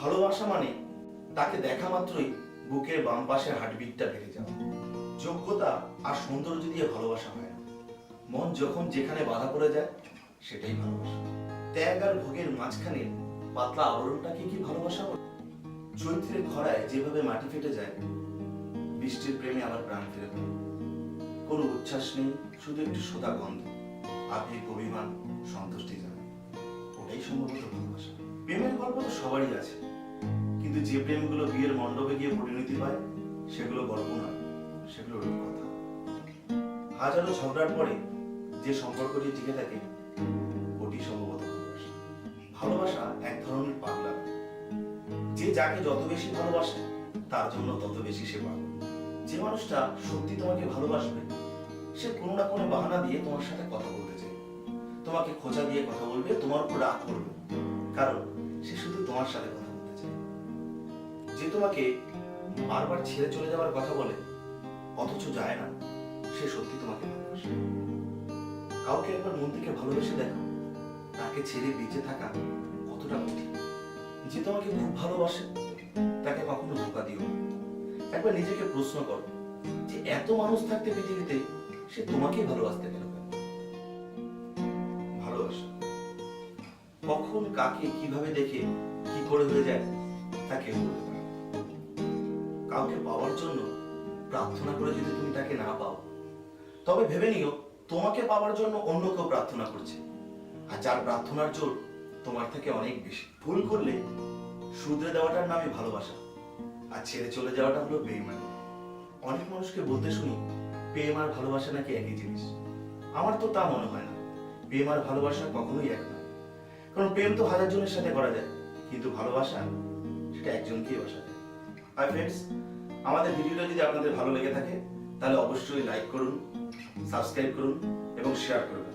ভালোবাসা মানে তাকে দেখা মাত্রই বুকের বাম পাশে হার্টবিটটা বেড়ে যাওয়া। যোগ্যতা আর সৌন্দর্য দিয়ে ভালোবাসা হয় না, মন যখন যেখানে বাধা পড়ে যায় সেটাই ভালোবাসা। ত্যাগ আর ভোগের মাঝখানে পাতলা আবরণটাকে কি ভালোবাসা বলে? চৈত্রের খরায় যেভাবে মাটি ফেটে যায়, বৃষ্টির প্রেমে আবার প্রাণ ফিরে পায়। কোনো উচ্ছ্বাস নেই, শুধু একটু সোদা গন্ধ, আবেগ, অভিমান, সন্তুষ্টি জানে। ওটাই সম্ভবত ভালোবাসা। প্রেমের গল্প তো সবারই আছে, কিন্তু যে প্রেমগুলো বিয়ের মণ্ডপে গিয়ে পরিণতি পায় সেগুলো গল্প নয়, সেগুলো রূপকথা। হাজারো ঝগড়ার পরে যে সম্পর্কটি টিকে থাকে ওটি সম্ভবত ভালোবাসা। ভালোবাসা এক ধরনের পাগলা, যে যাকে যত বেশি ভালোবাসে তার জন্য তত বেশি সে পাগল। যে মানুষটা সত্যি তোমাকে ভালোবাসবে সে কোনো না কোনো বাহানা দিয়ে তোমার সাথে কথা বলতে চায়, তোমাকে খোঁচা দিয়ে কথা বলবে, তোমার উপর রাগ করবে, কারণ সে শুধু তোমার সাথে কথা বলতে চায়। যে তোমাকে বারবার ছেড়ে চলে যাওয়ার কথা বলে অথচ যায় না, সে সত্যি তোমাকে ভালোবাসে। কাউকে একবার মন থেকে ভালোবেসে দেখো, তাকে ছেড়ে বেঁচে থাকা কতটা কঠিন। যে তোমাকে খুব ভালোবাসে তাকে কখনো ধোঁকা দিও না। একবার নিজেকে প্রশ্ন করো যে এত মানুষ থাকতে পৃথিবীতে সে তোমাকেই ভালোবাসতে গেল কেন? ভালোবাসা কখন কাকে কিভাবে দেখে কি করে হয়ে যায় তা কেউ বলতে পারে না। কাউকে পাওয়ার জন্য প্রার্থনা করে যদি তুমি তাকে না পাও, তবে ভেবে নিও তোমাকে পাওয়ার জন্য অন্য কেউ প্রার্থনা করছে, আর যার প্রার্থনার জোর তোমার থেকে অনেক বেশি। ভুল করলে শুধরে দেওয়াটার নামই ভালোবাসা, আর ছেড়ে চলে যাওয়াটা হলো বেঈমানি। অনেক মানুষকে বলতে শুনি প্রেম আর ভালোবাসা নাকি একই জিনিস। আমার তো তা মনে হয় না। প্রেম আর ভালোবাসা কখনোই এক নয়, কারণ প্রেম তো হাজার জনের সাথে করা যায়, কিন্তু ভালোবাসা সেটা একজনকেই বাসা যায়। হাই ফ্রেন্ডস, আমাদের ভিডিওটা যদি আপনাদের ভালো লেগে থাকে তাহলে অবশ্যই লাইক করুন, সাবস্ক্রাইব করুন এবং শেয়ার করবেন।